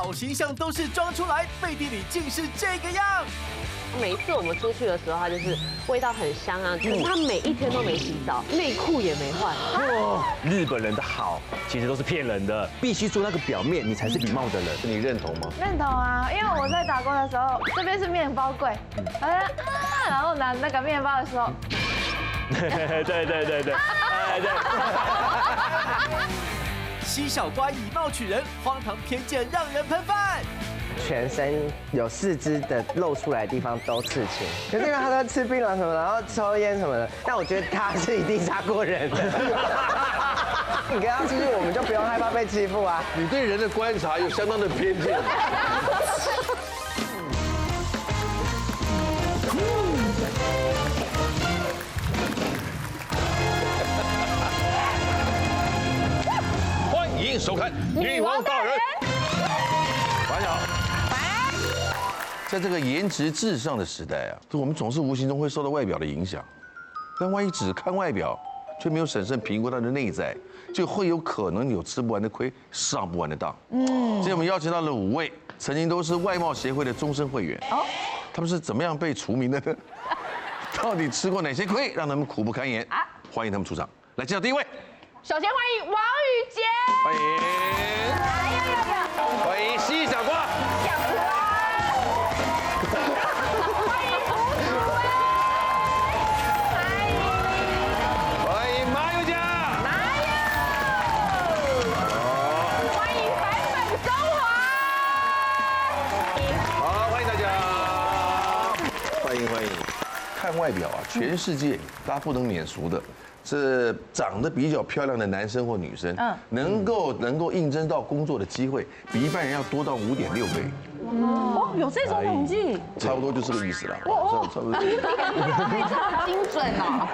好形象都是装出来，背地里竟是这个样。每一次我们出去的时候，他就是味道很香啊，可是他每一天都没洗澡，内裤也没换。日本人的好其实都是骗人的，必须做那个表面，你才是礼貌的人。你认同吗？认同啊，因为我在打工的时候，这边是面包柜，好像然后拿那个面包的时候，对，西小瓜以貌取人，荒唐偏见让人喷饭。全身有4肢的露出来的地方都刺青，可是因为他在吃槟榔什么的，然后抽烟什么的，但我觉得他是一定杀过人的。你跟他出去，我们就不用害怕被欺负啊。你对人的观察有相当的偏见。欢迎收看《女王大人》。晚上好。在这个颜值至上的时代啊，我们总是无形中会受到外表的影响，但万一只看外表，却没有审慎评估他的内在，就会有可能有吃不完的亏，上不完的当。今天我们邀请到了5位曾经都是外貌协会的终身会员，他们是怎么样被除名的呢？到底吃过哪些亏，让他们苦不堪言？欢迎他们出场。来介绍第一位，首先欢迎王宇杰，欢迎西小瓜，欢迎马友佳，欢迎版本中华，好，欢迎大家，欢迎。看外表啊，全世界大家不能免俗的。是长得比较漂亮的男生或女生，能够应征到工作的机会，比一般人要多到5.6倍。哦，有这种统计，差不多就这个意思了。差不多。非常精准哦。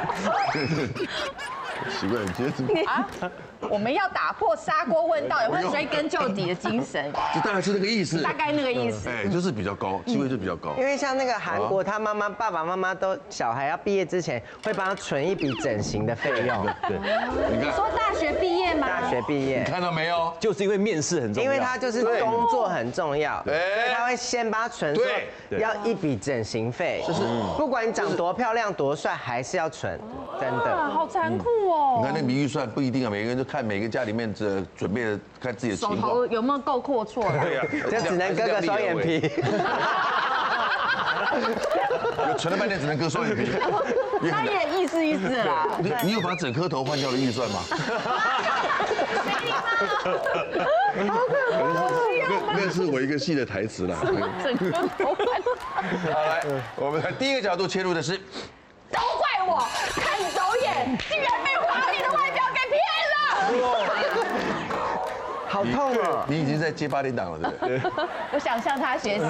奇怪，你觉得怎么？我们要打破砂锅问到底，会追根究底的精神，就大概是那个意思。大概那个意思。哎，就是比较高，机会就比较高。因为像那个韩国，他爸爸妈妈都小孩要毕业之前会帮他存一笔整形的费用。对，你看，说大学毕业吗？大学毕业，你看到没有？就是因为面试很重要，因为他就是工作很重要，所对以他会先把他存，说要一笔整形费，就是不管你长多漂亮多帅，还是要存，真的。好残酷哦！你看那个预算不一定啊，每个人就看每个家里面准备的，看自己的情手况。头有没有够阔绰？对呀，就只能割个双眼皮。有存了半天只能割双眼皮。他也意思意思啦。你有把整颗头换掉的预算吗？那是我一个戏的台词啦。整个头发好，来，我们看第一个角度切入的是，都怪我看走眼，竟然被华丽的外表给骗了。好痛哦！你已经在接8点档了，对不对？我想向他学习，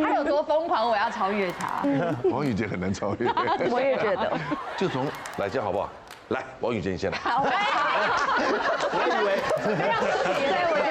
他有多疯狂，我要超越他。王宇杰很难超越。我也觉得。就从来这样好不好？来，王宇杰你先来。好，我以为非常特别，对我也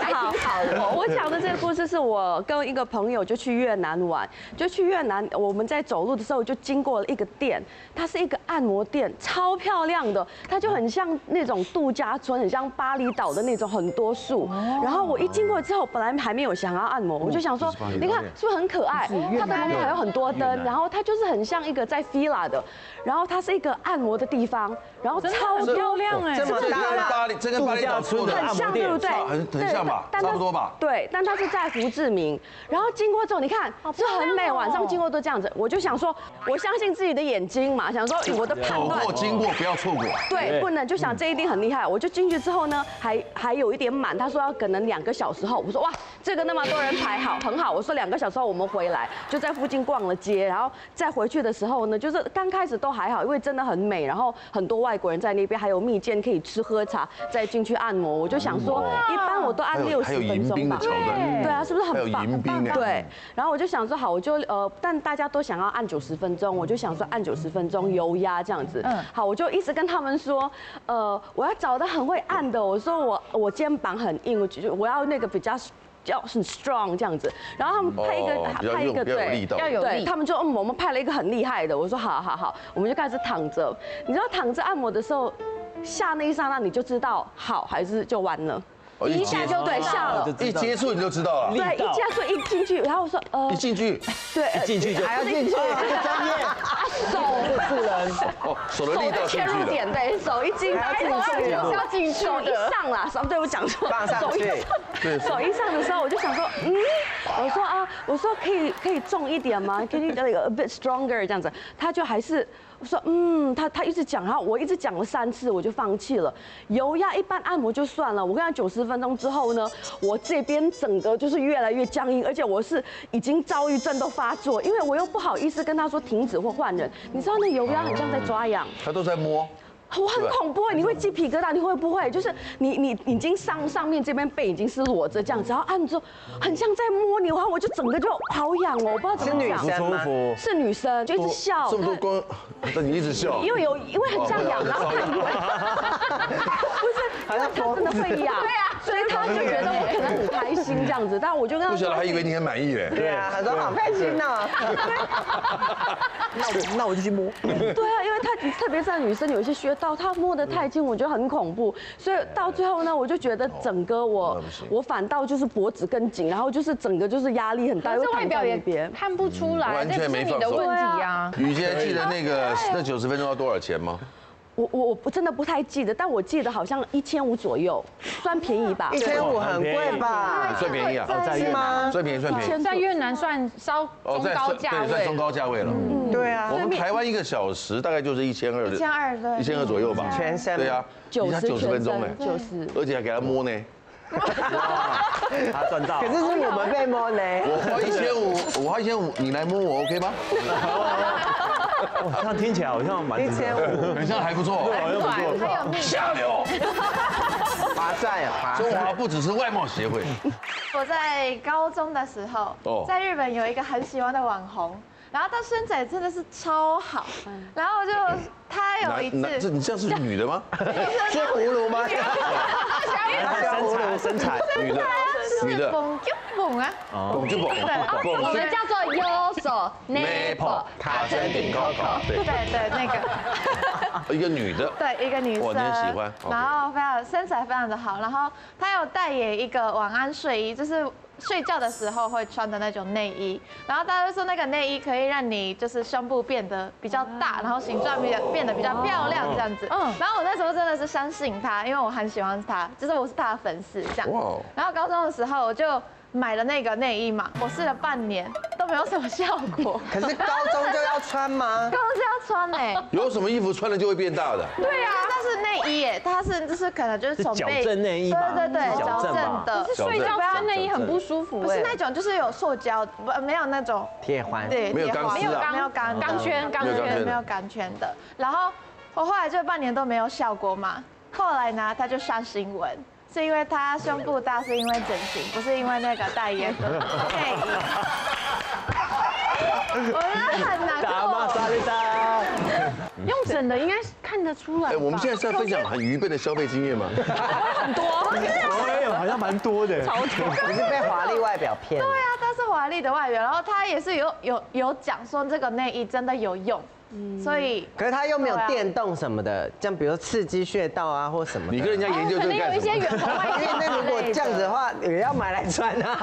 在想说，哎，我讲的这个故事是我跟一个朋友就去越南玩，就去越南，我们在走路的时候就经过了一个店，它是一个按摩店，超漂亮的，它就很像那种度假村，很像巴厘岛的那种很多树。然后我一经过之后，本来还没有想要按摩，我就想说，你看是不是很可爱？它的旁边还有很多灯，然后它就是很像一个在 Villa 的，然后它是一个按摩的地方，然后超漂亮哎，这么大这跟巴厘岛做的很像，对不对？很像吧，差不多吧。对，但它是在胡志明，然后经过之后，你看是很美，晚上经过都这样子，我就想说，我相信自己的眼睛嘛，想说我的判断，走过经过不要错过。对，不能就想这一定很厉害。我就进去之后呢，还有一点满，他说要可能2个小时后，我说哇，这个那么多人排好，很好。我说2个小时后我们回来，就在附近逛了街，然后再回去的时候呢，就是刚开始都还好，因为真的很美，然后很多外国人在那边，还有蜜饯可以吃喝茶，再进去按摩。我就想说，一般我都按60分钟吧。对啊，是不是很棒？还有迎宾的。对，然后我就想说好，我就但大家都想要按90分钟，我就想说按90分钟油压这样子。好，我就一直跟他们说，我要找的很会按的。我说我肩膀很硬，我要那个比较很 strong 这样子。然后他们派一个对，要有力。他们就我们派了一个很厉害的。我说好，我们就开始躺着。你知道躺着按摩的时候，下那一刹那你就知道好还是就完了。一下就对下了，一接触你就知道了。对，一加速一进去，然后我说一进去，对，一进去就还要进去，专业手素人，哦，手的力道切进去了。入点，对，手一进，要进去手一上啦，对我讲错，放上去，手一上的时候，我就想说，我说可以重一点吗？可以a bit stronger 这样子，他就还是。我说他一直讲，然后我一直讲了3次，我就放弃了。油压一般按摩就算了，我跟他90分钟之后呢，我这边整个就是越来越僵硬，而且我是已经躁郁症都发作，因为我又不好意思跟他说停止或换人。你知道那油压很像在抓痒，他都在摸。我很恐怖，你会鸡皮疙瘩，你会不会？就是你已经上面这边背已经是裸着这样子，然后按之后很像在摸你，然后我就整个就好痒哦，我不知道怎么讲。是女生吗？是女生，就一直笑。这么多光，但你一直笑。因为很像痒，然后看以为不是，因为他真的会痒，对啊，所以他就觉得我可能很开心这样子，但我就跟他不晓得还以为你很满意耶。对啊，他说好开心哦。那我就去摸。对啊，因为他特别是女生有一些穴道，他摸得太近，我觉得很恐怖，所以到最后呢，我就觉得整个我反倒就是脖子更紧，然后就是整个就是压力很大，可是外表也别看不出来，完全没这不是你的问题啊。雨杰记得那90分钟要多少钱吗？我真的不太记得，但我记得好像1500左右，算便宜吧？1500很贵吧？算便宜啊？是吗？算便宜。在越南算中高价位，算中高价位了。对啊，我们台湾1个小时大概就是1200，1200对，1200左右吧。全身。对啊，90分钟哎，90，而且还给他摸呢。他赚到。可是是我们被摸呢。我花1500，你来摸我 OK 吗？哇，这样听起来好像蛮1500，好像还不错，好像不错，下流，划算啊！中华不只是外貌协会。我在高中的时候，在日本有一个很喜欢的网红，然后他身材真的是超好，然后就他有一次，你这样是女的吗？是葫芦吗？身材，女的，蹦就蹦啊，蹦就蹦，我们叫做右手 nipple 卡身顶 Coco， 对那个，一个女的，对一个女生，我很喜欢，然后身材非常的好，然后她有代言一个晚安睡衣，就是睡觉的时候会穿的那种内衣，然后大家都说那个内衣可以让你就是胸部变得比较大，然后形状变得比较漂亮这样子。然后我那时候真的是相信她，因为我很喜欢她，就是我是她的粉丝这样。然后高中的时候我就买了那个内衣嘛，我试了半年都没有什么效果。可是高中就要穿吗？高中就要穿哎。有什么衣服穿了就会变大的？对啊，但是内衣耶，它是就是可能就是从矫正内衣吧？对，矫正的。可是睡觉穿内衣很不舒服，不是那种就是有塑胶，没有那种铁环，对，没有钢丝啊，没有钢圈，没有钢圈的。然后我后来就半年都没有效果嘛，后来呢他就上新闻。是因为他胸部大，是因为整形，不是因为那个代言的内衣。我真的很难过。用整的应该看得出来。哎，我们现在是在分享很愚笨的消费经验吗？很多，好像蛮多的。超多。你是被华丽外表骗？对啊，他是华丽的外表，然后他也是有讲说这个内衣真的有用。所以，可是他又没有电动什么的，像比如刺激穴道啊或什么。你跟人家研究这个干什么？有一些远红外线。那如果这样子的话，也要买来穿啊。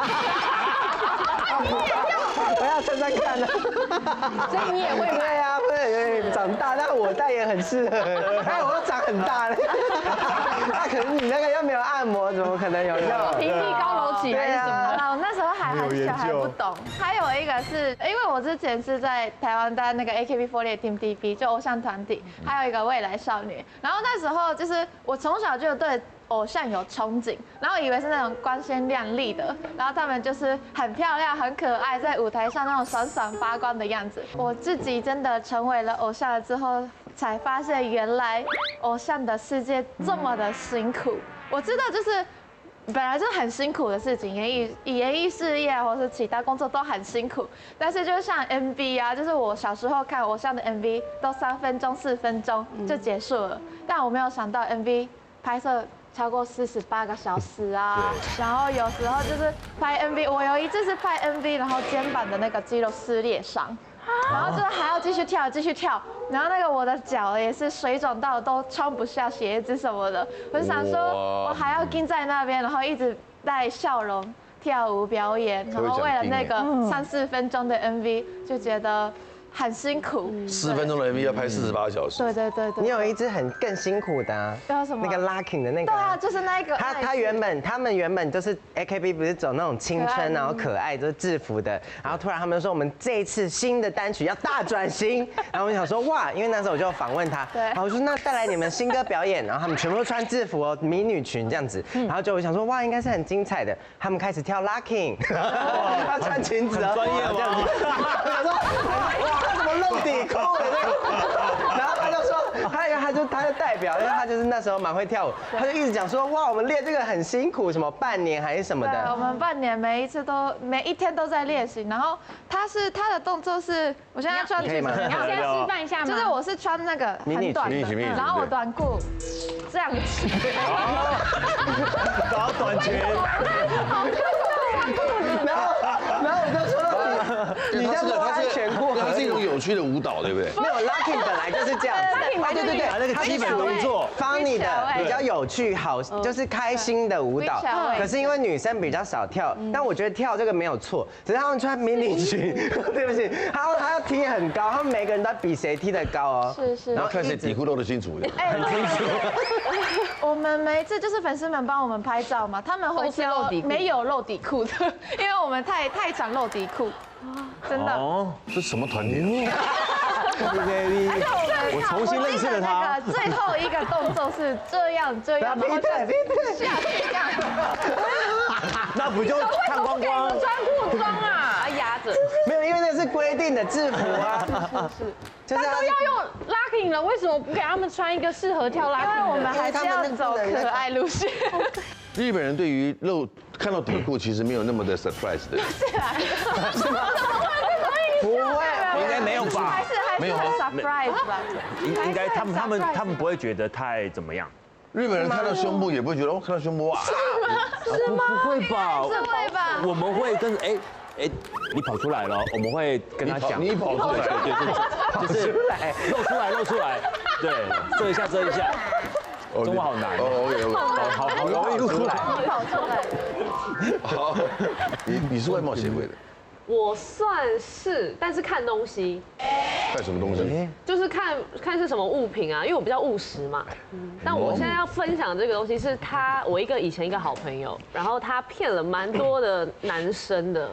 我要穿穿看啊。所以你也会买？对啊，会长大，但我代言很适合。哎，我都长很大了。那可能你那个又没有按摩，怎么可能有用？平地高楼起还是什么？我那时候还很小，还不懂。还有一个是因为我之前是在台湾带那个 AKB48 Team TP， 就偶像团体，还有一个未来少女。然后那时候就是我从小就对偶像有憧憬，然后以为是那种光鲜亮丽的，然后他们就是很漂亮、很可爱，在舞台上那种闪闪发光的样子。我自己真的成为了偶像了之后，才发现原来偶像的世界这么的辛苦。我知道就是本来就是很辛苦的事情，演艺事业或是其他工作都很辛苦，但是就像 MV 啊，就是我小时候看偶像的 MV 都3分钟、4分钟就结束了，但我没有想到 MV 拍摄超过48个小时啊，然后有时候就是拍 MV， 我有一次是拍 MV， 然后肩膀的那个肌肉撕裂伤，然后就是还要继续跳，然后那个我的脚也是水肿到都穿不下鞋子什么的，我就想说我还要跟在那边，然后一直带笑容跳舞表演，然后为了那个3-4分钟的 MV 就觉得很辛苦。4分钟的 MV 要拍48小时。对。你有一支更辛苦的啊，叫什么？那个 Locking 的那个。对啊，就是那个。他们原本就是 AKB 不是走那种青春然后可爱就是制服的，然后突然他们说我们这一次新的单曲要大转型，然后我想说哇，因为那时候我就访问他，然后我说那带来你们新歌表演，然后他们全部都穿制服哦，迷你裙这样子，然后就我想说哇，应该是很精彩的，他们开始跳 Locking， 他穿裙子哦，专业这样子，我说哇，他怎么露底裤的那个，然后他就说他就代表，因为他就是那时候蛮会跳舞，他就一直讲说哇，我们练这个很辛苦，什么半年还是什么对，我的。们半年每一天都在练习，然后他的动作是，我现在穿可以吗你要先示范一下吗？就是我是穿那个很短的，然后我短裤这样子，搞短裙，然后我就说你在不安全裤，它是一种有趣的舞蹈，对不对？没有 Locking 本来就是这样子，对，那个基本动作 funny 的比较有趣好，就是开心的舞蹈。可是因为女生比较少跳，但我觉得跳这个没有错，只是他们穿迷你裙，对不起，他要踢很高，他们每个人都比谁踢得高哦。是。然后看谁底裤露得清楚一点。很清楚。我们每一次就是粉丝们帮我们拍照嘛，他们会挑没有露底裤的，因为我们太常露底裤，真的。哦，这什么团体？我重新认识了他。最后一个动作是这样，然后下去这样。那不就看光光？穿裤装啊，压着。没有，因为那是规定的制服啊。是。就是都要用 locking 了，为什么不给他们穿一个适合跳 locking？因为我们还是要走可爱路线。日本人对于看到底裤其实没有那么的 surprise 的。不会，应该没有吧？还是很 surprise 吧？应该他们不会觉得太怎么样。日本人看到胸部也不会觉得哦，看到胸部哇。是吗？不会吧？是会吧？我们会跟你跑出来了，我们会跟他讲。你跑出来，对，就是露出来，对，遮一下。中文好难哦，好容易露出来。跑出来。好，你是外貌协会的。我算是，但是看东西，看什么东西？就是看是什么物品啊，因为我比较务实嘛。但我现在要分享这个东西是我以前一个好朋友，然后他骗了蛮多的男生的。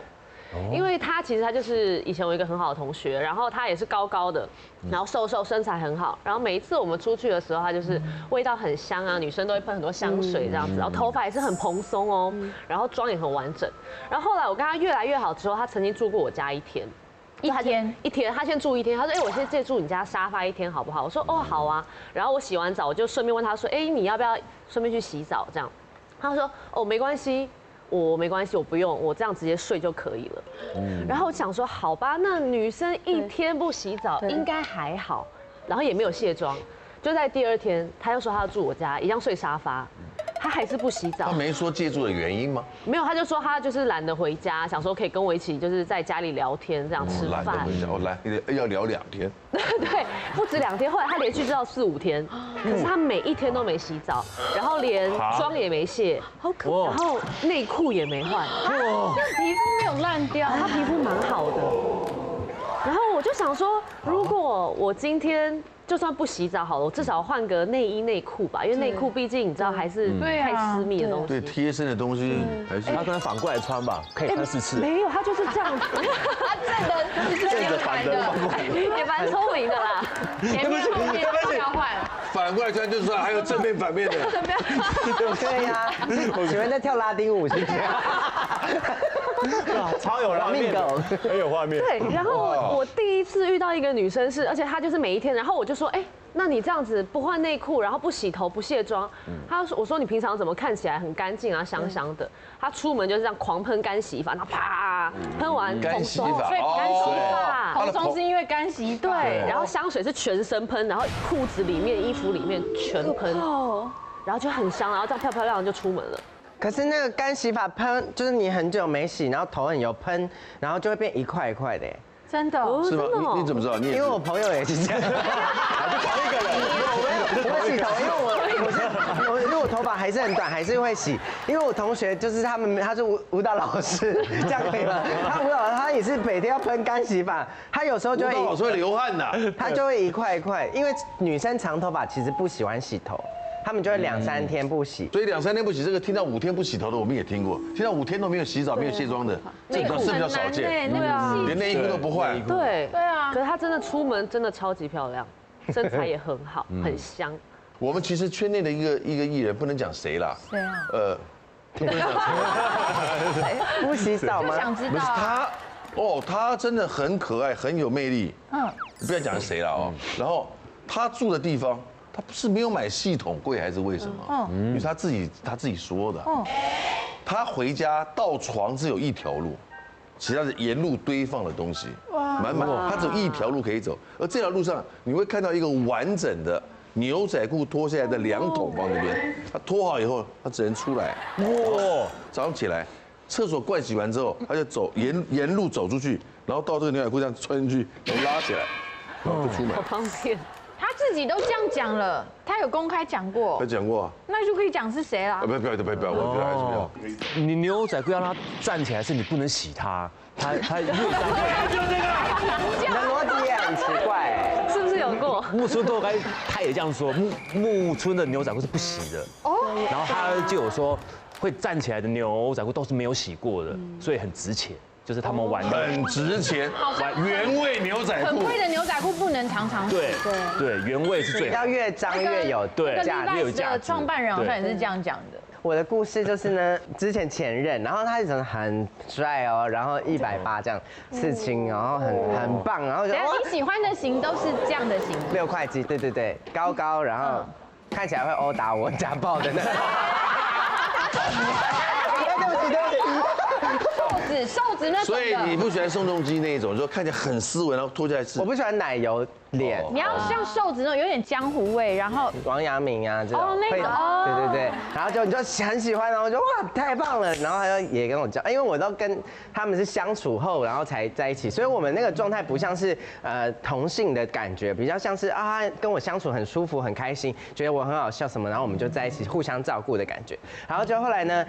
因为他就是以前我一个很好的同学，然后他也是高高的，然后瘦，身材很好，然后每一次我们出去的时候，他就是味道很香啊，女生都会喷很多香水这样子，然后头发也是很蓬松哦，然后妆也很完整。然后后来我跟他越来越好之后，他曾经住过我家一天，他先住一天，他说我先借住你家沙发一天好不好？我说哦好啊，然后我洗完澡我就顺便问他说你要不要顺便去洗澡这样？他说哦没关系。我没关系，我不用，我这样直接睡就可以了。然后我想说，好吧，那女生一天不洗澡应该还好，然后也没有卸妆，就在第2天，他又说他要住我家，一样睡沙发，他还是不洗澡。他没说借住的原因吗？没有，他就说他就是懒得回家，想说可以跟我一起就是在家里聊天这样吃饭。懒得回家，要聊2天。对，不止2天，后来他连续知道4-5天，可是他每一天都没洗澡，然后连妆也没卸，好可怕，然后内裤也没换，皮肤没有烂掉，他皮肤蛮好的。然后我就想说，如果我今天就算不洗澡好了，我至少换个内衣内裤吧，因为内裤毕竟你知道还是太私密的东西。对，贴身的东西还是他可能反过来穿吧，可以穿4次。没有，他就是这样子，他正着反的，也蛮聪明的啦。前面后面交换。反过来穿就是说还有正面反面的。对呀，请问在跳拉丁舞是不是？超有画面，很有画面。对，然后我第一次遇到一个女生是，而且她就是每一天，然后我就说，那你这样子不换内裤，然后不洗头不卸妆，我说你平常怎么看起来很干净啊，香香的？她出门就是这样狂喷干洗法，然后啪喷完干洗法，干洗法，蓬松是因为干洗法，对，然后香水是全身喷，然后裤子里面、衣服里面全喷，然后就很香，然后这样漂漂亮亮就出门了。可是那个干洗法喷，就是你很久没洗，然后头很油喷，然后就会变一块一块的。真的是吗？你怎么知道？你因为我朋友也是这样，就同一个人。我洗头，因为我头发还是很短，还是会洗。因为我同学就是他是舞蹈老师，这样可以吗？他舞蹈老师他也是每天要喷干洗发，他有时候就会老师会流汗的，他就会一块一块，因为女生长头发其实不喜欢洗头。他们就会2、3天不洗，所以2、3天不洗，这个听到5天不洗头的我们也听过，听到5天都没有洗澡、没有卸妆的，这个是比较少见，对啊，连内衣裤都不换。对啊，可是她真的出门真的超级漂亮，身材也很好，很香。我们其实圈内的一个艺人，不能讲谁啦，谁啊？不洗澡吗？想知道不是他，他真的很可爱，很有魅力。不要讲是谁了哦。然后他住的地方。他不是没有买系统柜还是为什么？因为他自己说的。他回家到床只有一条路，其他的沿路堆放的东西，满满。他只有一条路可以走，而这条路上你会看到一个完整的牛仔裤脱下来的2桶放那边。他脱好以后，他只能出来。哇！早上起来，厕所盥洗完之后，他就走沿路走出去，然后到这个牛仔裤这样穿进去，然后拉起来，然后就出门。好方便。他自己都这样讲了，他有公开讲过。他讲过啊。那就可以讲是谁啦。不要，我觉得还是不要。你牛仔裤要让它站起来，是你不能洗它，它越站就这个，你的逻辑也很奇怪，是不是有过？木村拓哉他也这样说，木村的牛仔裤是不洗的。然后他就有说，会站起来的牛仔裤都是没有洗过的，所以很值钱。就是他们玩的很值钱，原味牛仔裤，很贵的牛仔裤不能常常洗。对，原味是最好，要越脏越有价值。越有价值。创办人好像也是这样讲的。我的故事就是呢，之前前任，然后他长得很帅哦，然后180这样，刺青，然后很棒，然后就你喜欢的型都是这样的型？6块肌，对，高，然后看起来会殴打我、家暴的那种。瘦子那种的。所以你不喜欢宋仲基那一种，就看起来很斯文，然后脱下来吃。我不喜欢奶油脸。你要像瘦子那种有点江湖味，然后王阳明啊这种。那个对，然后你就很喜欢，然后我就哇太棒了，然后他就也跟我讲，因为我都跟他们是相处后然后才在一起，所以我们那个状态不像是同性的感觉，比较像是跟我相处很舒服很开心，觉得我很好笑什么，然后我们就在一起互相照顾的感觉，然后就后来呢。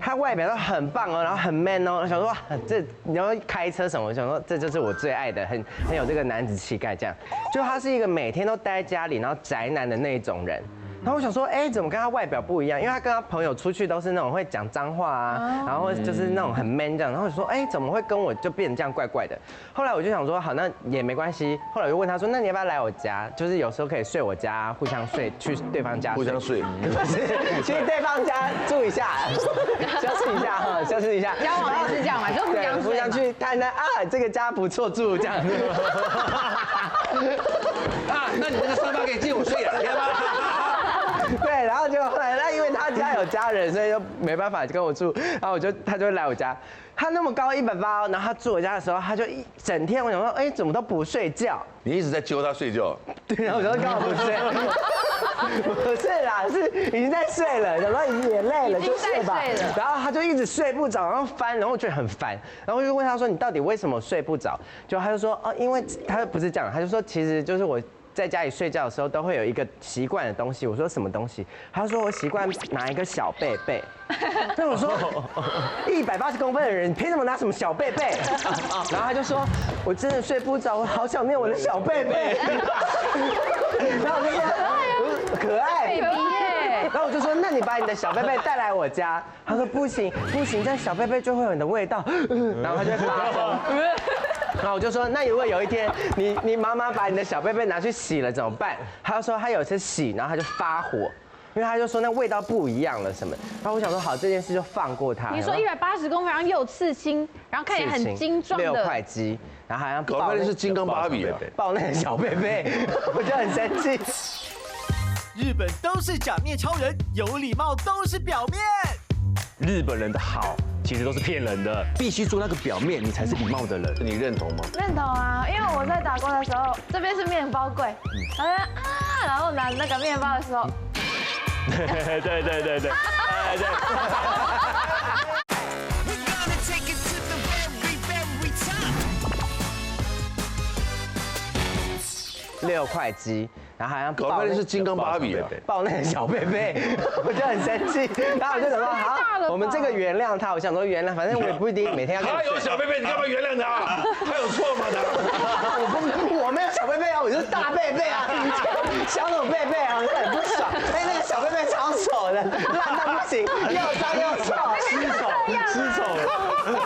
他外表都很棒哦，然后很 man 哦，想说哇，这你要开车什么？我想说这就是我最爱的，很有这个男子气概这样。就他是一个每天都待在家里，然后宅男的那种人。然后我想说，怎么跟他外表不一样？因为他跟他朋友出去都是那种会讲脏话啊，然后就是那种很 man 这样。然后我说，怎么会跟我就变成这样怪怪的？后来我就想说，好，那也没关系。后来我就问他说，那你要不要来我家？就是有时候可以睡我家，互相睡，去对方家互相睡，不是去对方家住一下，消失一下哈，消失一下。交往也是这样嘛，就互相去探探这个家不错住这样。那你那个沙发可以借我睡2天吗？对，然后就后来，因为他家有家人，所以就没办法跟我住，然后他就会来我家。他那么高180，然后他住我家的时候，他就一整天，我想说，怎么都不睡觉？你一直在揪他睡觉。对，然后我就刚好不睡。不是啦，是已经在睡了，想说已经也累了，就睡吧。然后他就一直睡不着，然后翻，然后我觉得很烦，然后我就问他说：“你到底为什么睡不着？”就他就说：“因为他不是这样，他就说其实就是我。”在家里睡觉的时候都会有一个习惯的东西，我说什么东西？他说我习惯拿一个小贝贝。那我说180公分的人，你凭什么拿什么小贝贝？然后他就说我真的睡不着，我好想念我的小贝贝。然后我就说可爱。然后我就说那你把你的小贝贝带来我家。他说不行，这样小贝贝就会有你的味道。然后他就发疯。然后我就说，那如果有一天你妈妈把你的小贝贝拿去洗了怎么办？他就说他有一次洗，然后他就发火，因为他就说那味道不一样了什么。然后我想说好，这件事就放过他。你说180公分，然后又有刺青，然后看起来很精壮的6块肌，然后好像搞半天是金刚芭比啊，抱那个小贝贝，我就很生气。日本都是假面超人，有礼貌都是表面。日本人的好其实都是骗人的，必须做那个表面，你才是礼貌的人。你认同吗？认同啊，因为我在打工的时候，这边是面包柜，然后拿那个面包的时候，对。6块鸡，然后好像搞半天是金刚芭比啊，抱那个小贝贝，我就很生气，然后我就想说好，我们这个原谅他，我想说原谅，反正我也不一定每天要。他有小贝贝，你干嘛原谅他？他有错吗？我没有小贝贝啊，我就是大贝贝啊，小丑贝贝啊，我就很不爽。哎，那个小贝贝超丑的，烂到不行，又脏又臭，失丑，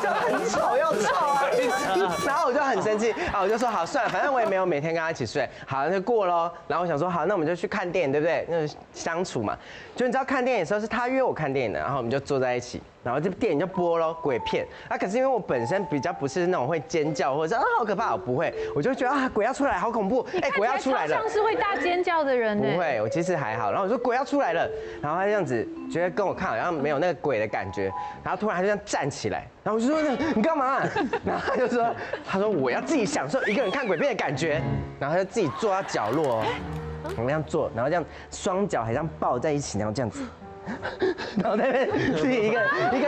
就很丑又臭啊。然后我就很生气，啊，我就说好算了，反正我也没有每天跟他一起睡，好那就过咯。然后我想说好，那我们就去看电影，对不对？那相处嘛，就你知道看电影的时候是他约我看电影的，然后我们就坐在一起。然后这电影就播咯，鬼片啊！可是因为我本身比较不是那种会尖叫或者是好可怕，我不会，我就觉得啊鬼要出来，好恐怖！哎，鬼要出来了，像是会大尖叫的人呢。不会，我其实还好。然后我说鬼要出来了，然后他这样子觉得跟我看好像没有那个鬼的感觉，然后突然他就这样站起来，然后我就说你干嘛？然后他说我要自己享受一个人看鬼片的感觉，然后他就自己坐到角落哦，我这样坐，然后这样双脚还这样抱在一起，然后这样子。然后那边自己一个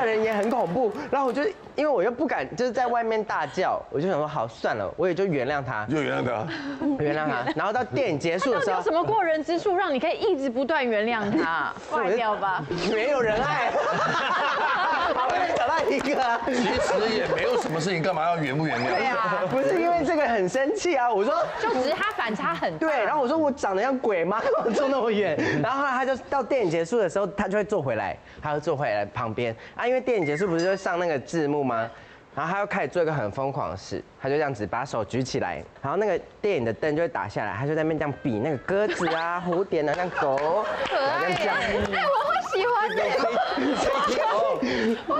人也很恐怖，然后我就因为我又不敢就是在外面大叫，我就想说好算了，我也就原谅他，原谅他。然后到电影结束的时候，有什么过人之处让你可以一直不断原谅他？坏掉吧，没有人爱。好，我再找到一个，其实也没有什么事情，干嘛要原不原谅？对呀，不是因为这个很生气啊，我说就只是他反差很大。对，然后我说我长得像鬼吗？我坐那么远，然后后来他就到电影结束的时候，他就会坐回来，他就坐回来旁边啊，因为电影结束不是就上那个字幕吗？然后他又开始做一个很疯狂的事，他就这样子把手举起来，然后那个电影的灯就会打下来，他就在那边这样比那个鸽子啊、蝴蝶啊、那狗，可爱耶！哎，我会喜欢的，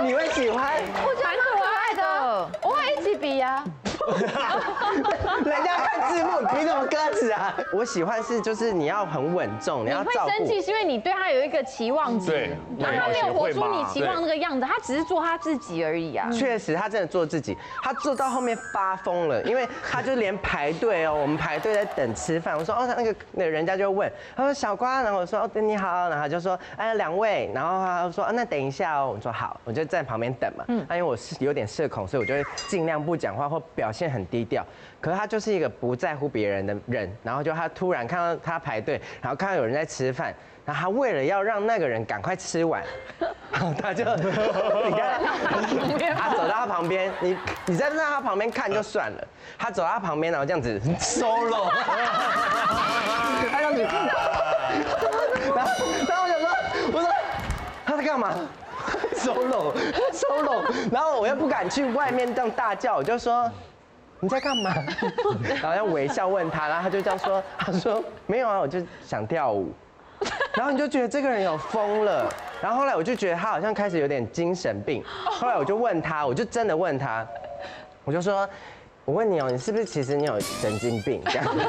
你会喜欢？我觉得蛮可爱的，我会一起比呀。人家看字幕，比什么鸽子啊？我喜欢是就是你要很稳重，你要照顾。你会生气是因为你对他有一个期望值，对，然后他没有活出你期望那个样子，他只是做他自己而已啊。确实，他真的做自己，他做到后面发疯了，因为他就连排队哦，我们排队在等吃饭，我说哦，那个人家就问，他说小瓜，然后我说哦，你好，然后他就说哎2位，然后他说那等一下哦，我说好，我就在旁边等嘛，因为我是有点社恐，所以我就会尽量不讲话或表现很低调。可是他就是一个不在乎别人的人，然后就他突然看到他排队，然后看到有人在吃饭，然后他为了要让那个人赶快吃完，他就你看他走到他旁边，你在他旁边看就算了，他走到他旁边，然后这样子 solo， 他这样子，然后我说他在干嘛？solo， 然后我又不敢去外面这样大叫，我就说你在干嘛？然后要微笑问他，然后他就这样说，他说没有啊，我就想跳舞。然后你就觉得这个人有疯了，然后后来我就觉得他好像开始有点精神病，后来我就问他，我就真的问他，我就说。我问你哦，你是不是其实你有神经病？这样，没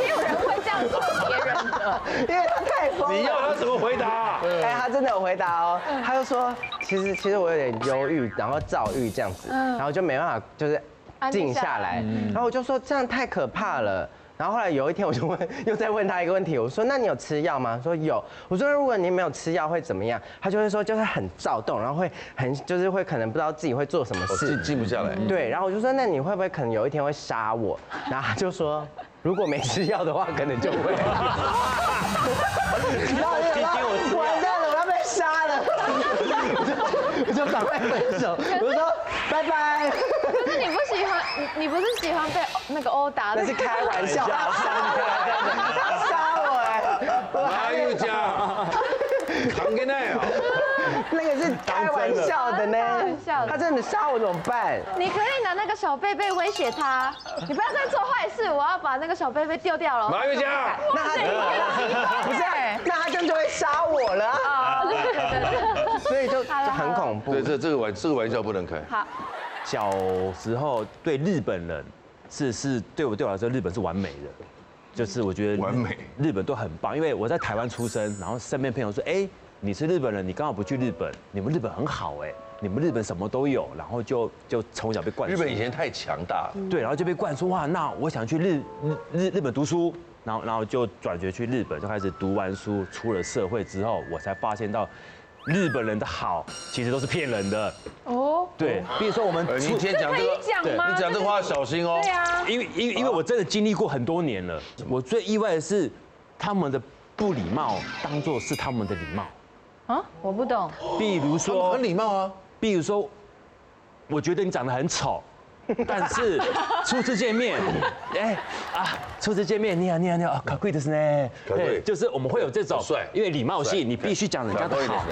有人会这样说别人的，因为他太疯了。你要他怎么回答？哎，他真的有回答哦，他就说其实我有点忧郁，然后躁郁这样子，然后就没办法就是静下来，然后我就说这样太可怕了。然后后来有一天，我就又再问他一个问题，我说：“那你有吃药吗？”说有。我说：“如果你没有吃药会怎么样？”他就会说：“就是很躁动，然后会就是会可能不知道自己会做什么事，静不下来。”对，然后我就说：“那你会不会可能有一天会杀我？”然后他就说：“如果没吃药的话，可能就会。”然后我完蛋了，我要被杀了，我就赶快分手。我说：“拜拜。”可是你不喜欢，你不是喜欢被那个殴打的？那是开玩笑，他杀我哎！哪有讲？扛给那那个是开玩笑的呢，他真的杀我怎么办？你可以拿那个小贝贝威胁他，你不要再做坏事，我要把那个小贝贝丢掉了。哪有讲？那他不是，那他就会杀我了啊！对，所以就很恐怖。对，这个玩笑不能开。好。小时候对日本人是对我来说，日本是完美的，就是我觉得完美，日本都很棒。因为我在台湾出生，然后身边朋友说，哎，你是日本人，你刚好不去日本，你们日本很好哎，你们日本什么都有，然后就从小被灌输。日本以前太强大了，对，然后就被灌输哇，那我想去日本读书，然后就转学去日本，就开始读完书，出了社会之后，我才发现到。日本人的好其实都是骗人的。哦，对，比如说我们你今天讲这个，你讲这个话要小心哦。对啊，因为我真的经历过很多年了，我最意外的是他们的不礼貌当做是他们的礼貌。啊，我不懂。比如说很礼貌啊。比如说，我觉得你长得很丑，但是初次见面，初次见面，你好啊，卡贵的是呢，对，就是我们会有这种，因为礼貌性，你必须讲人家的好，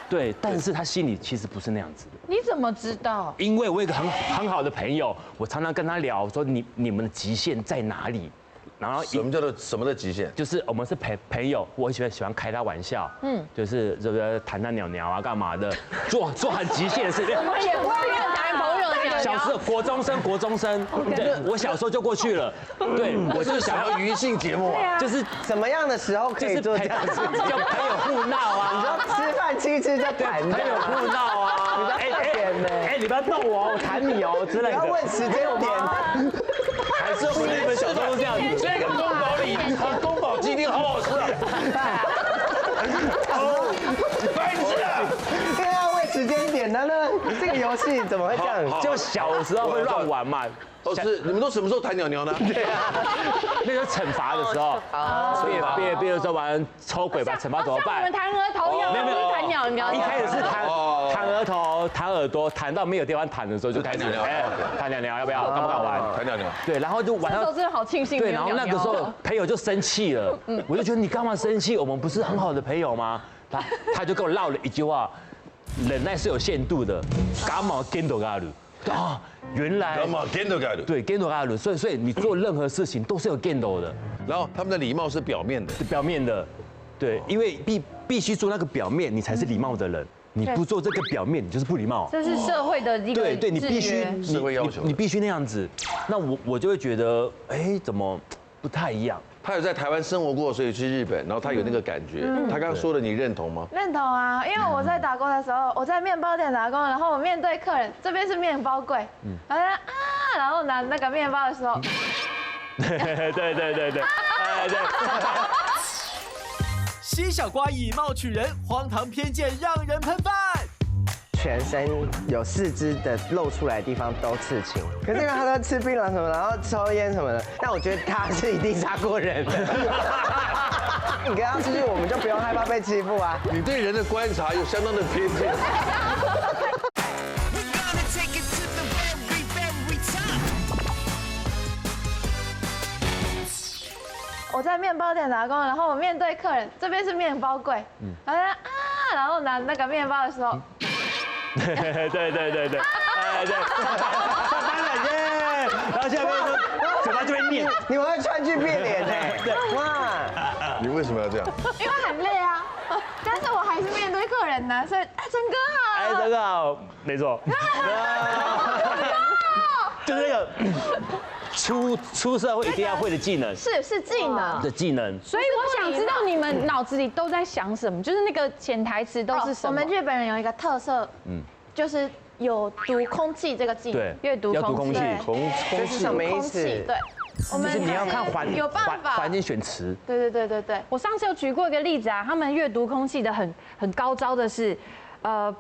对，但是他心里其实不是那样子的。你怎么知道？因为我有一个很好的朋友，我常常跟他聊说你们的极限在哪里。然后什么叫做什么的极限？就是我们是朋友，我喜欢开他玩笑，就是这个谈谈鸟鸟啊，干嘛的，做很极限的事情。我们也不会乱谈朋友鸟鸟。小时候国中生，对，我小时候就过去了。对，我就是想要娱性节目啊，就是什么样的时候可以做这样子？叫朋友互闹啊，你说吃饭吃就谈朋友互闹啊，你不要动我，我谈你哦之类的。不要问时间点。还是日本小时候这样子。这个宫保鸡丁好好吃啊！白痴啊！因为要问时间点的呢，这个游戏怎么会这样？就小时候会乱玩嘛。是你们都什么时候谈鸟鸟呢？对啊，那个惩罚的时候，比如说玩抽鬼吧，惩罚怎么办？我们弹额头一样，没有弹鸟鸟。一开始是弹额头、弹耳朵，弹到没有地方弹的时候就开始弹鸟鸟，要不要？敢不敢玩？弹鸟鸟。对，然后就玩到真的好庆幸。对，然后那个时候朋友就生气了，我就觉得你干嘛生气？我们不是很好的朋友吗？他就跟我唠了一句话，忍耐是有限度的，干嘛跟多嘎鲁啊？原来对 gendo 嘎鲁，所以你做任何事情都是有 gendo 的。然后他们的礼貌是表面的，对，因为必须做那个表面，你才是礼貌的人。你不做这个表面，你就是不礼貌。这是社会的一个对，你必须社会要求，你必须那样子。那我就会觉得，怎么不太一样？他有在台湾生活过，所以去日本，然后他有那个感觉。他刚刚说的，你认同吗？认同啊，因为我在打工的时候，我在面包店打工，然后我面对客人，这边是面包柜，然后拿那个面包的时候，对，西小瓜以貌取人，荒唐偏见让人喷饭。全身有四肢的露出来的地方都刺青，可是因为他都吃槟榔什么，然后抽烟什么的，但我觉得他是一定杀过人的。你跟他出去，我们就不用害怕被欺负啊。你对人的观察有相当的偏见。我在面包店打工，然后我面对客人，这边是面包柜，然后拿那个面包的时候，对，上班了耶！然后下面就嘴巴这边念，你们会川剧变脸哎，哇！你为什么要这样？因为很累啊，但是我还是面对客人呢，所以陈哥好，陈哥好，没错，就是那个。出社会一定要会的技能，是技能的技能。所以我想知道你们脑子里都在想什么，就是那个潜台词都是什么？我们日本人有一个特色，就是有读空气这个技能，阅读空气，这是什么意思？对，我们你要看有办法环境选词。对。我上次有举过一个例子啊，他们阅读空气的很高招的是，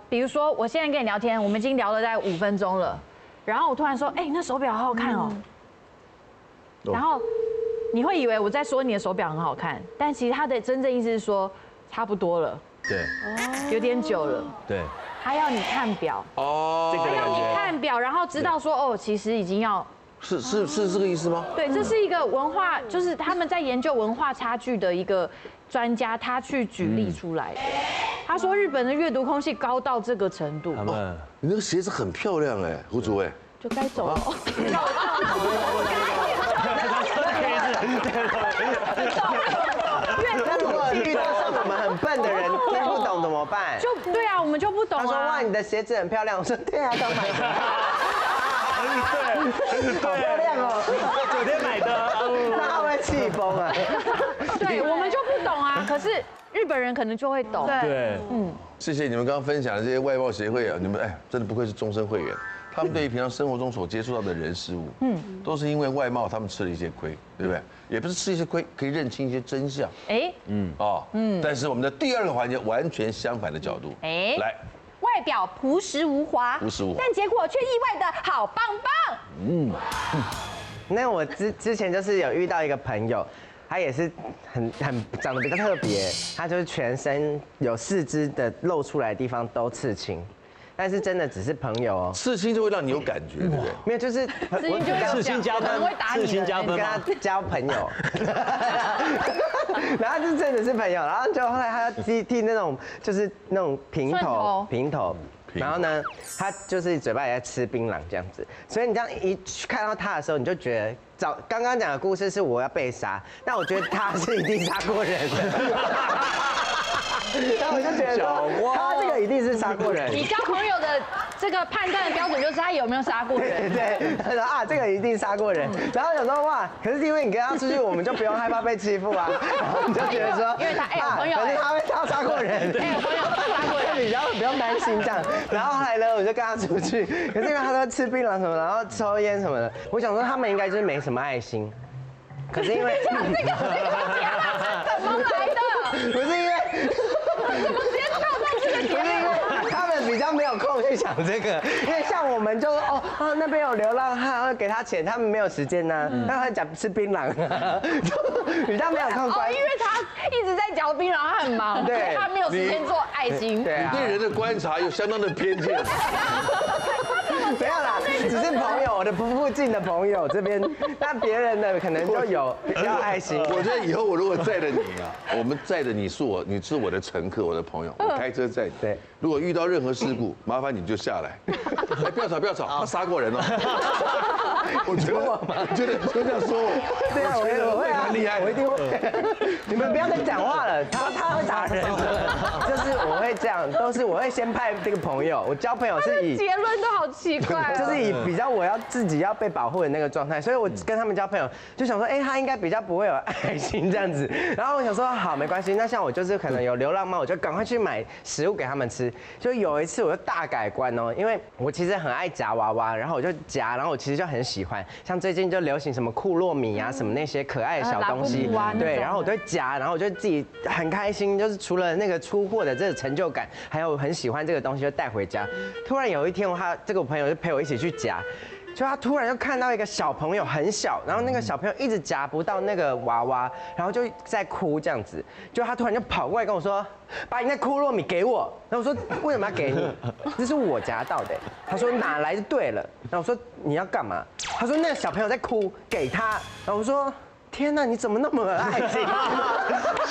比如说我现在跟你聊天，我们已经聊了大概5分钟了，然后我突然说，那手表好好看哦。然后你会以为我在说你的手表很好看，但其实它的真正意思是说差不多了，对，有点久了，对，还要你看表，还要你看表，然后知道说其实已经要是这个意思吗？对，这是一个文化，就是他们在研究文化差距的一个专家，他去举例出来的。他说日本的阅读空气高到这个程度，你那个鞋子很漂亮哎，胡主委，就该走了。那如果遇到像我们很笨的人听不懂怎么办？对啊，我们就不懂啊。他说哇，你的鞋子很漂亮。我说对啊，刚买的。对，好漂亮哦，昨天买的。那他会气疯啊。对，我们就不懂啊。可是日本人可能就会懂。对，谢谢你们刚刚分享的这些外贸协会啊，你们真的不愧是终身会员。他们对于平常生活中所接触到的人事物，都是因为外貌他们吃了一些亏，对不对？也不是吃一些亏，可以认清一些真相。但是我们的第二个环节完全相反的角度，来。外表朴实无华，但结果却意外的好棒棒。那我之前就是有遇到一个朋友，他也是很长得比较特别，他就是全身有4肢的露出来的地方都刺青。但是真的只是朋友哦，刺青就会让你有感觉，对不对？没有，就是刺青加分，刺青加分跟他交朋友，然后就真的是朋友，然后就后来他要剃那种就是那种平头，然后呢，他就是嘴巴也在吃槟榔这样子，所以你这样一看到他的时候，你就觉得刚刚讲的故事是我要被杀，但我觉得他是一定杀过人的。然后我就觉得说，他这个一定是杀过人。你交朋友的这个判断的标准就是他有没有杀过人。对，他说啊，这个一定杀过人。然后有时候哇，可是因为你跟他出去，我们就不用害怕被欺负啊。然后你就觉得说，因为他有朋友，可是他杀过人，有朋友杀过人，比较不用担心这样。然后后来呢，我就跟他出去，可是因为他都吃槟榔什么，然后抽烟什么的，我想说他们应该就是没什么爱心。可是因为这个怎么来的？不是因为。怎么直接跳到这个节目？他们比较没有空去想这个，因为像我们就那边有流浪汉，要给他钱，他们没有时间呢。那他讲吃槟榔，比较没有空关。因为他一直在嚼槟榔，他很忙，对，他没有时间做爱心。对啊，你对人的观察有相当的偏见。没有啦，只是朋友，我的附近的朋友这边，但别人的可能就有比较爱心。我觉得以后我如果载着你啊，我们载着你是我的乘客，我的朋友，我开车载你。对，如果遇到任何事故，麻烦你就下来。哎，不要吵，他杀过人哦。我觉得你就这样说我。对啊，我会啊，蛮厉害，我一定会。你们不要再讲话了，他会打人的。就是我会这样，都是我会先派这个朋友，我交朋友是以。结论都好奇怪，就是以比较我要自己要被保护的那个状态，所以我跟他们交朋友就想说，他应该比较不会有爱心这样子。然后我想说，好，没关系，那像我就是可能有流浪猫，我就赶快去买食物给他们吃。就有一次我就大改观哦，因为我其实很爱夹娃娃，然后我就夹，然后我其实就很喜欢，像最近就流行什么库洛米啊，什么那些可爱的小东西，对，然后我就夹，然后我就自己很开心，就是除了那个出货的这个成就感，还有很喜欢这个东西就带回家。突然有一天，这个朋友就陪我一起去夹，就他突然就看到一个小朋友很小，然后那个小朋友一直夹不到那个娃娃，然后就在哭这样子，就他突然就跑过来跟我说：“把你那库洛米给我。”然后我说：“为什么要给你？这是我夹到的。”他说：“哪来就对了。”然后我说：“你要干嘛？”他说：“那个小朋友在哭，给他。”然后我说：“天哪，你怎么那么爱心？”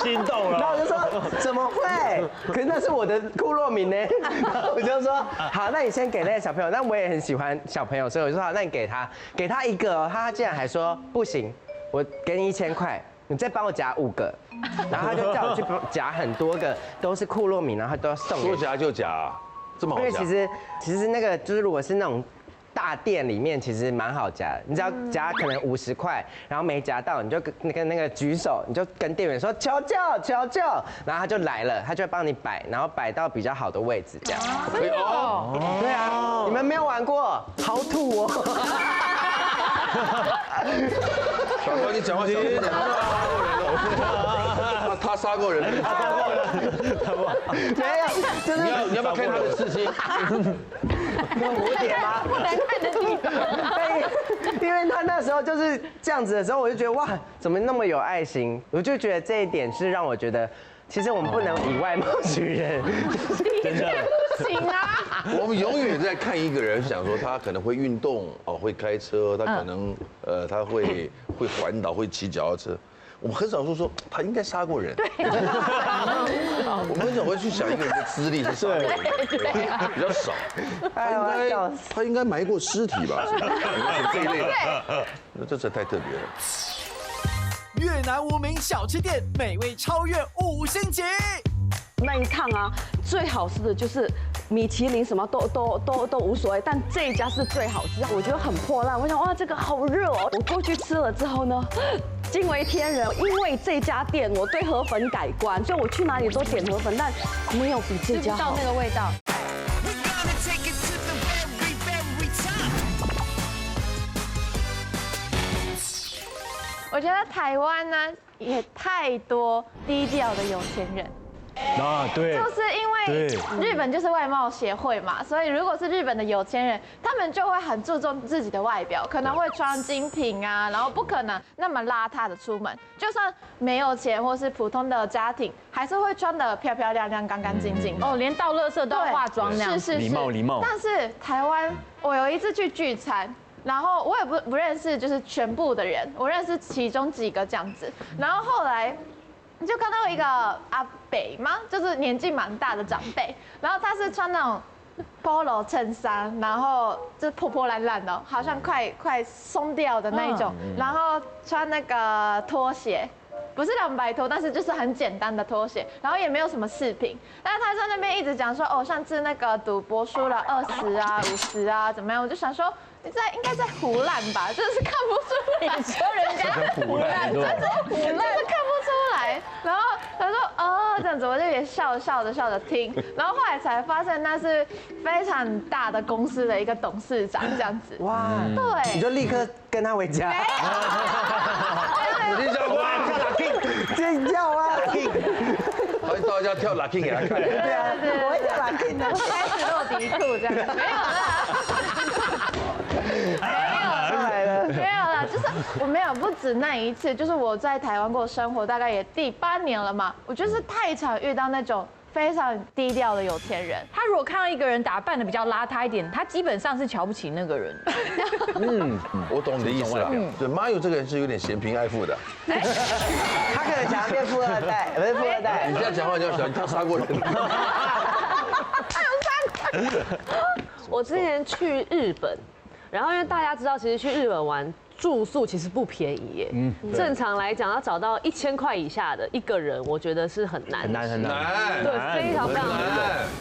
心动了。然后我就说怎么会？可是那是我的库洛米呢。然后我就说好，那你先给那个小朋友。但我也很喜欢小朋友，所以我就说好，那你给他一个哦。他竟然还说不行，我给你1000块，你再帮我夹5个。然后他就叫我去夹很多个，都是库洛米，然后他都要送。说夹就夹，这么好夹？因为其实那个就是如果是那种。大店里面其实蛮好夹的，你只要夹可能50块，然后没夹到，你就跟那个举手，你就跟店员说求救，然后他就来了，他就会帮你摆，然后摆到比较好的位置这样。哦，对啊，你们没有玩过，好土哦。小哥，你讲话小心一点。他杀过人，没有，就是你要不要看他的刺青？有蝴蝶吗？不能看的地方。因为他那时候就是这样子的时候，我就觉得哇，怎么那么有爱心？我就觉得这一点是让我觉得，其实我们不能以外貌取人，真的不行啊。我们永远在看一个人，想说他可能会运动哦，会开车，他可能他会环岛，会骑脚踏车。我们很少说他应该杀过人，我们很少会去想一个人的资历是杀过人，比较少。他应该埋过尸体吧？这一类的，那这太特别了。越南无名小吃店美味超越5星级。那一趟啊，最好吃的就是米其林，什么都无所谓，但这一家是最好吃，我觉得很破烂。我想哇，这个好热哦！我过去吃了之后呢，惊为天人，因为这家店我对河粉改观，所以我去哪里都点河粉，但没有比这家好。吃不到那个味道。我觉得台湾呢也太多低调的有钱人。对，就是因为日本就是外貌协会嘛，所以如果是日本的有钱人，他们就会很注重自己的外表，可能会穿精品啊，然后不可能那么邋遢的出门。就算没有钱或是普通的家庭，还是会穿得漂漂亮亮、干干净净。哦，连倒垃圾都要化妆那样。是。礼貌。但是台湾，我有一次去聚餐。然后我也不认识，就是全部的人，我认识其中几个这样子。然后后来就看到一个阿伯嘛，就是年纪蛮大的长辈，然后他是穿那种 polo 衬衫，然后就破破烂烂的，好像快松掉的那一种，然后穿那个拖鞋。不是200拖，但是就是很简单的拖鞋，然后也没有什么饰品。但是他在那边一直讲说，哦，上次那个赌博输了20啊、50啊，怎么样？我就想说，应该在胡乱吧，就是看不出来。你说人家胡乱，真的胡乱，就是看不出来。然后他说，哦，这样子，我就也笑着听。然后后来才发现那是非常大的公司的一个董事长这样子。哇，对，你就立刻跟他回家。李小光。尖叫啊！欢迎到家跳 Lucky 给他看。对啊，我会跳 Lucky 的。开始露底裤这样，没有啦，就是我没有不止那一次，就是我在台湾过生活大概也第8年了嘛，我就是太常遇到那种非常低调的有钱人。他如果看到一个人打扮的比较邋遢一点，他基本上是瞧不起那个人。我懂你的意思了。对，Mario这个人是有点嫌贫爱富的。他可能想要变富二代，不是富二代。你这样讲话就要小心，他杀过人。我之前去日本，然后因为大家知道，其实去日本玩住宿其实不便宜耶。正常来讲，要找到1000块以下的一个人，我觉得是很难。对，非常难，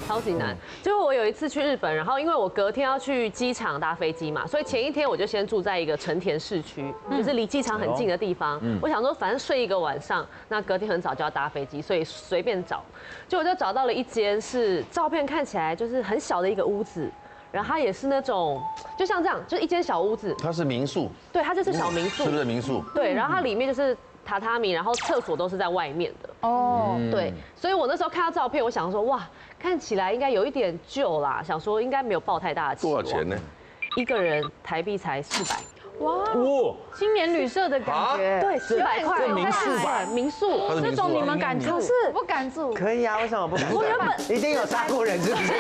超级难。结果我有一次去日本，然后因为我隔天要去机场搭飞机嘛，所以前一天我就先住在一个成田市区，就是离机场很近的地方。我想说，反正睡一个晚上，那隔天很早就要搭飞机，所以随便找。结果就找到了一间是照片看起来就是很小的一个屋子。然后它也是那种，就像这样，就一间小屋子。它是民宿。对，它就是小民宿。是不是民宿？对，然后它里面就是榻榻米，然后厕所都是在外面的。哦。对，所以我那时候看到照片，我想说，哇，看起来应该有一点旧啦，想说应该没有抱太大的期望。多少钱呢？一个人台币才400。哇，青年旅社的感觉。对，400块。这民宿吧？民宿。这种你们敢住？可是不敢住。可以啊，为什么不敢住？我原本一定有杀过人，是不是？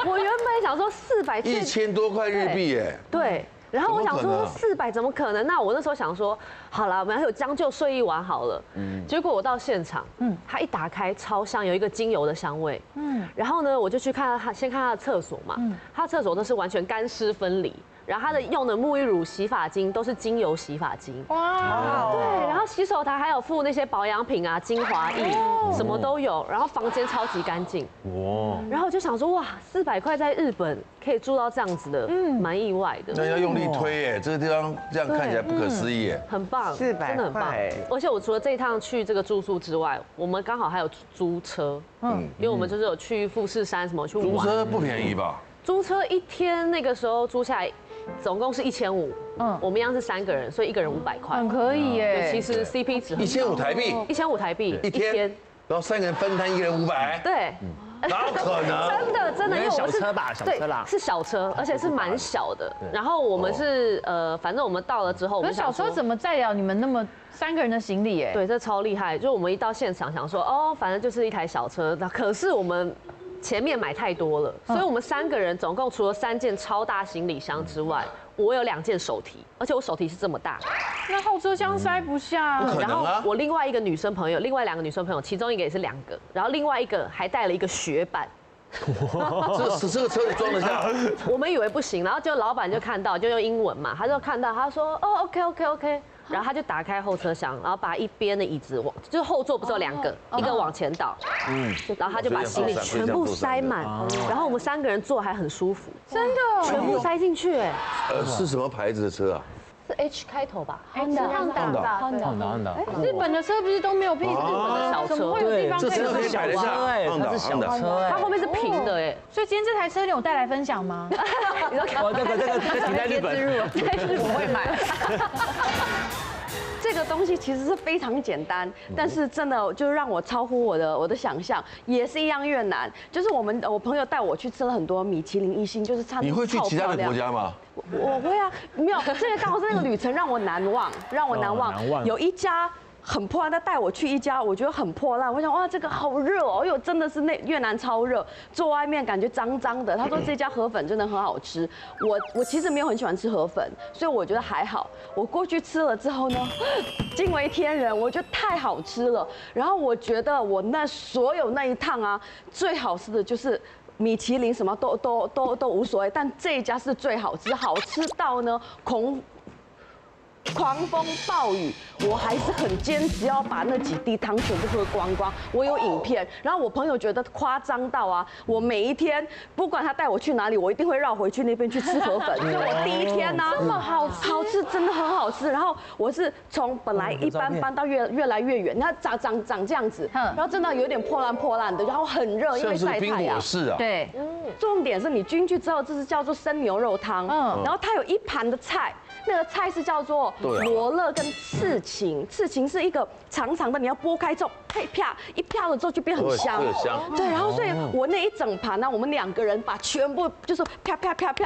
我原本想说400。1000多块日币耶。对。然后我想说400怎么可能？那我那时候想说，好了，我们还有将就睡一晚好了。结果我到现场，它一打开超香，有一个精油的香味。然后呢，我就去看他，先看他的厕所嘛。他的厕所都是完全干湿分离。然后他的用的沐浴乳、洗发精都是精油洗发精。哇！对，然后洗手台还有附那些保养品啊、精华液，什么都有。然后房间超级干净。哇！然后我就想说，哇，400块在日本可以住到这样子的，蛮意外的。那要用力推耶，这个地方这样看起来不可思议耶。很棒， 400块，真的很棒。而且我除了这一趟去这个住宿之外，我们刚好还有租车。因为我们就是有去富士山什么去玩。租车不便宜吧？租车一天那个时候租下来。总共是1500，我们一样是3个人，所以一个人500块，很可以耶。其实 CP 值1500台币，1500台币一天，然后3个人分摊，一个人500，对，哪有可能？真的，因为我们是小车吧，小车啦，是小车，而且是蛮小的。然后我们是反正我们到了之后，我们小车怎么载了你们那么3个人的行李？哎，对，这超厉害。就我们一到现场，想说哦，反正就是一台小车，可是我们。前面买太多了，所以我们3个人总共除了3件超大行李箱之外，我有2件手提，而且我手提是这么大，那后车厢塞不下。然后我另外一个女生朋友，另外2个女生朋友，其中一个也是2个，然后另外一个还带了一个雪板。这个车子装得下？我们以为不行，然后就老板就看到，就用英文嘛，他就看到，他说哦 OK，然后他就打开后车厢，然后把一边的椅子就是后座不是有2个，一个往前倒，然后他就把行李全部塞满，然后我们3个人坐还很舒服，真的，全部塞进去，哎，是什么牌子的车啊？是 H 开头吧Honda，日本的车不是都没有屁股？小车怎么会有地方可以这是小车哎，它是小车哎，它后面是平的哎，所以今天这台车你有带来分享吗？我这个停在日本，在日本会买。这个东西其实是非常简单，但是真的就让我超乎我的想象，也是一样越南。就是我朋友带我去吃了很多米其林1星，就是餐厅你会去其他的国家吗？我会啊，没有，这个刚好是那个旅程让我难忘，有一家。很破烂，他带我去一家，我觉得很破烂。我想哇，这个好热哦，因为真的是越南超热，坐外面感觉脏脏的。他说这家河粉真的很好吃，我其实没有很喜欢吃河粉，所以我觉得还好。我过去吃了之后呢，惊为天人，我觉得太好吃了。然后我觉得我所有那一趟啊，最好吃的就是米其林什么都无所谓，但这一家是最好吃，好吃到呢狂风暴雨，我还是很坚持要把那几滴汤全部喝光光。我有影片，然后我朋友觉得夸张到啊，我每一天不管他带我去哪里，我一定会绕回去那边去吃河粉。就我第一天呢，这么好吃，真的很好吃。然后我是从本来一般般到越来越远，你看长这样子，然后真的有点破烂的，然后很热，因为晒太阳。是啊，对，重点是你进去之后，这是叫做生牛肉汤，然后它有一盘的菜。那个菜是叫做罗勒跟刺芹，刺芹是一个长长的，你要剥开之后，啪一啪了之后就变很香，对，然后所以我那一整盘呢，我们2个人把全部就是啪，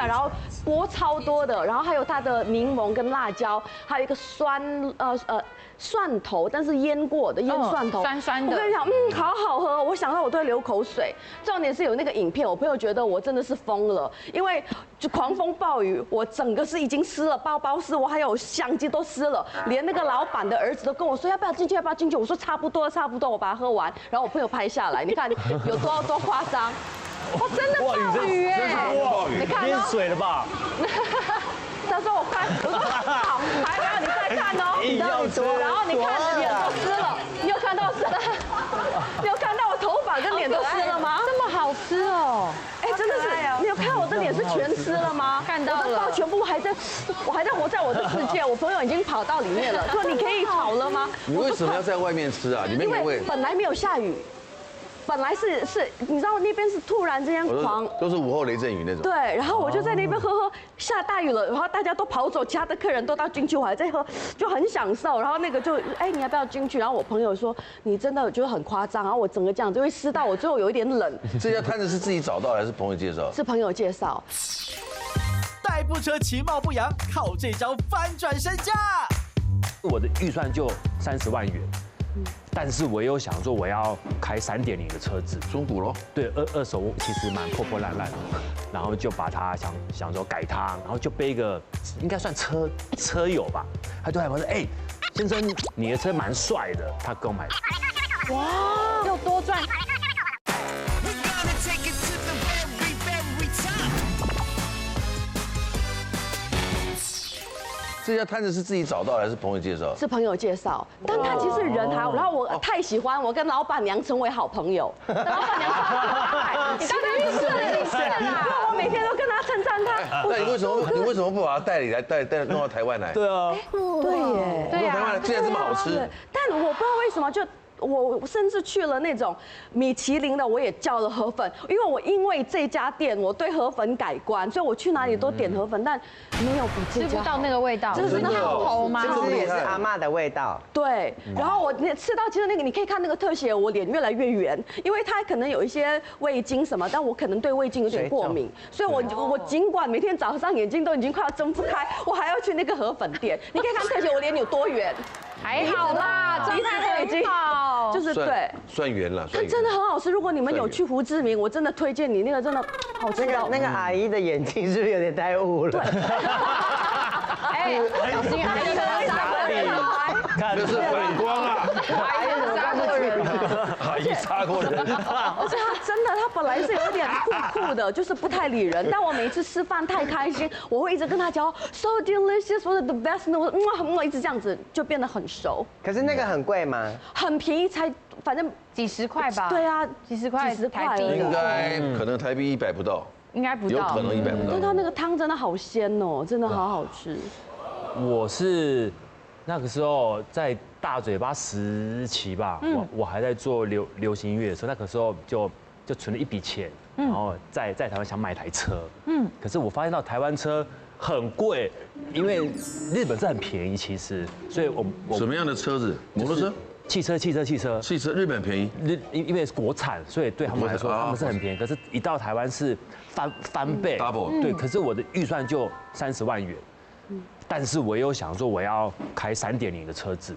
然后剥超多的，然后还有它的柠檬跟辣椒，还有一个蒜头，但是腌过的腌蒜头，酸的。我跟你讲，好好喝，我想到我都会流口水。重点是有那个影片，我朋友觉得我真的是疯了，因为就狂风暴雨，我整个是已经湿了，包包湿，我还有相机都湿了，连那个老板的儿子都跟我说要不要进去，我说差不多，我把它喝完，然后我朋友拍下来，你看有多夸张。哦，真的暴雨哎！你看淹水了吧？他说我说好，还要你再看哦。然后你看脸都湿了，你有看到你有看到我头发跟脸都湿了吗？这么好吃哦！哎，真的是，你有看到我的脸是全湿了吗？看到了，我的包全部我还在活在我的世界，我朋友已经跑到里面了，说你可以跑了吗？你为什么要在外面吃啊？你们因为本来没有下雨。本来是，你知道那边是突然之间都是午后雷阵雨那种。对，然后我就在那边喝，下大雨了，然后大家都跑走，其他的客人都到进去，我还在喝，就很享受。然后那个就，你要不要进去？然后我朋友说你真的觉得很夸张，然后我整个这样就会湿到我最后有一点冷。这家摊子是自己找到还是朋友介绍？是朋友介绍。代步车其貌不扬，靠这招翻转身价。我的预算就30万元。但是我又想说我要开3.0的车子，中古咯，对，二手其实蛮破破烂烂的，然后就把它想说改它，然后就背一个应该算车友吧，他对我说，先生你的车蛮帅的，他给我买，哇，又多赚。这家摊子是自己找到还是朋友介绍？是朋友介绍，但他其实人还好，然后我太喜欢，我跟老板娘成为好朋友。老板娘说：“你到底是啦，我每天都跟他称赞他。”那你为什么不把他带弄到台湾来？对啊，对耶，对啊，台湾既然这么好吃，但我不知道为什么就。我甚至去了那种米其林的，我也叫了河粉，因为这家店我对河粉改观，所以我去哪里都点河粉，但没有比这家吃不到那个味道，真的好头吗？这也是阿嬷的味道。对，然后我吃到其实那个你可以看那个特写，我脸越来越圆，因为它可能有一些味精什么，但我可能对味精有点过敏，所以我尽管每天早上眼睛都已经快要睁不开，我还要去那个河粉店。你可以看特写，我脸有多圆。还好啦，鼻子都已经好，就是对，算圆了。它真的很好吃。如果你们有去胡志明，我真的推荐你，那个真的好吃。那个阿姨的眼睛是不是有点太雾了？对。小心阿姨在哪里？那是反光啊！阿姨杀过人，阿姨杀过人。而且它真的，它本来是有点酷的，就是不太理人。但我每一次吃饭太开心，我会一直跟他讲 so delicious， 我的 the best， 我一直这样子就变得很熟。可是那个很贵吗？很便宜，才反正几十块吧。对啊，几十块台币，应该可能台币100不到，应该不到，有可能100不到。但它那个汤真的好鲜哦，真的好好吃。我是那个时候在大嘴巴时期吧，我还在做流行音乐的时候，那个时候就存了一笔钱，然后在台湾想买台车，可是我发现到台湾车很贵，因为日本是很便宜其实，所以我什么样的车子？摩托车？汽车，日本便宜，因为是国产，所以对他们来说他们是很便宜。可是，一到台湾是翻倍 double， 对。可是我的预算就30万元，但是我又想说我要开3.0的车子，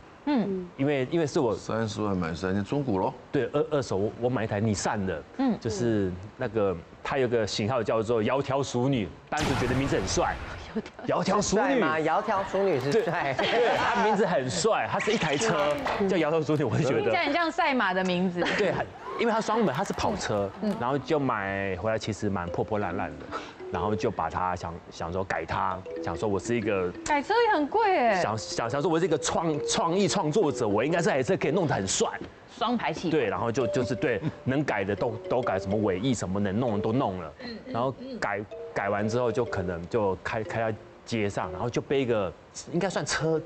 因为是我30万买3，中古喽。对二手，我买一台Nissan的，就是那个它有个型号叫做窈窕淑女，单纯觉得名字很帅。窈窕淑女吗？窈窕淑女是帅，对，她名字很帅，她是一台车叫窈窕淑女，我就觉得听起来很像赛马的名字。对，因为它双门，它是跑车，然后就买回来其实蛮破破烂烂的，然后就把它想说改它，想说我是一个改车也很贵哎，想说我是一个创意创作者，我应该这台车可以弄得很帅。双排气。对，然后就是对能改的都改，什么尾翼什么能弄的都弄了，然后改完之后就可能就开到街上，然后就被一个应该算车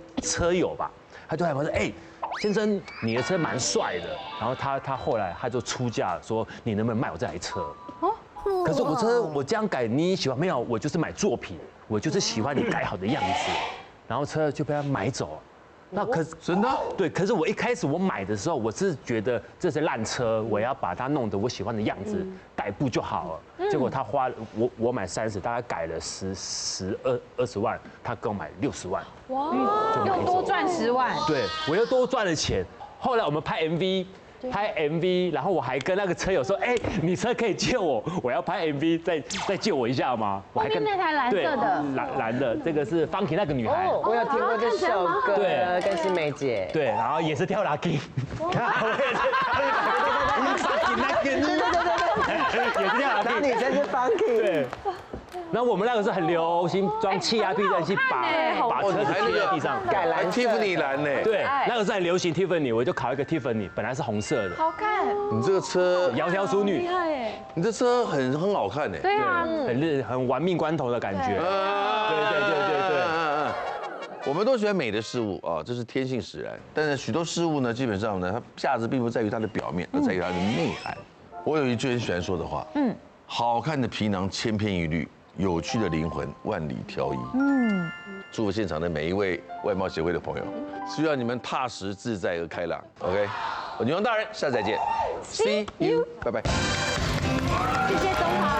友吧，他就来问说，哎，先生你的车蛮帅的，然后他后来他就出价说你能不能卖我这台车？哦，可是我车我这样改你喜欢没有？我就是买作品，我就是喜欢你改好的样子，然后车就被他买走了。那可是真的？对，可是我一开始我买的时候，我是觉得这是烂车，我要把它弄得我喜欢的样子，代步就好了。结果他花我买30，大概改了20万，他给我买60万。哇，又多赚10万。对，我又多赚了钱。后来我们拍 MV，然后我还跟那个车友说，哎，你车可以借我，我要拍 MV，再借我一下吗？后面那台蓝色的，蓝的，这个是 Funky 那个女孩。我有听过这首歌，对，跟新梅姐。对，然后也是跳 Lucky。Funky 那个，也是跳 Lucky。然后女生是 Funky。对。然后我们那个时候很流行装气压避震器，把车子贴在地上，改蓝Tiffany 蓝呢？对，那个时候很流行 Tiffany， 我就考一个 Tiffany， 本来是红色的。好看。你这个车窈窕淑女，厉害哎！你这车很好看呢。对啊，很玩命关头的感觉。对。我们都喜欢美的事物啊，这是天性使然。但是许多事物呢，基本上呢，它价值并不在于它的表面，而在于它的内涵。我有一句很喜欢说的话，好看的皮囊千篇一律，有趣的灵魂万里挑一。祝福现场的每一位外貌协会的朋友，希望你们踏实自在而开朗。OK， 我女王大人，下次再见 ，See you， 拜拜。谢谢东豪。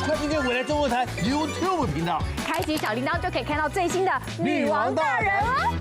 快订阅未来中文台 YouTube 频道，开启小铃铛就可以看到最新的女王大人哦。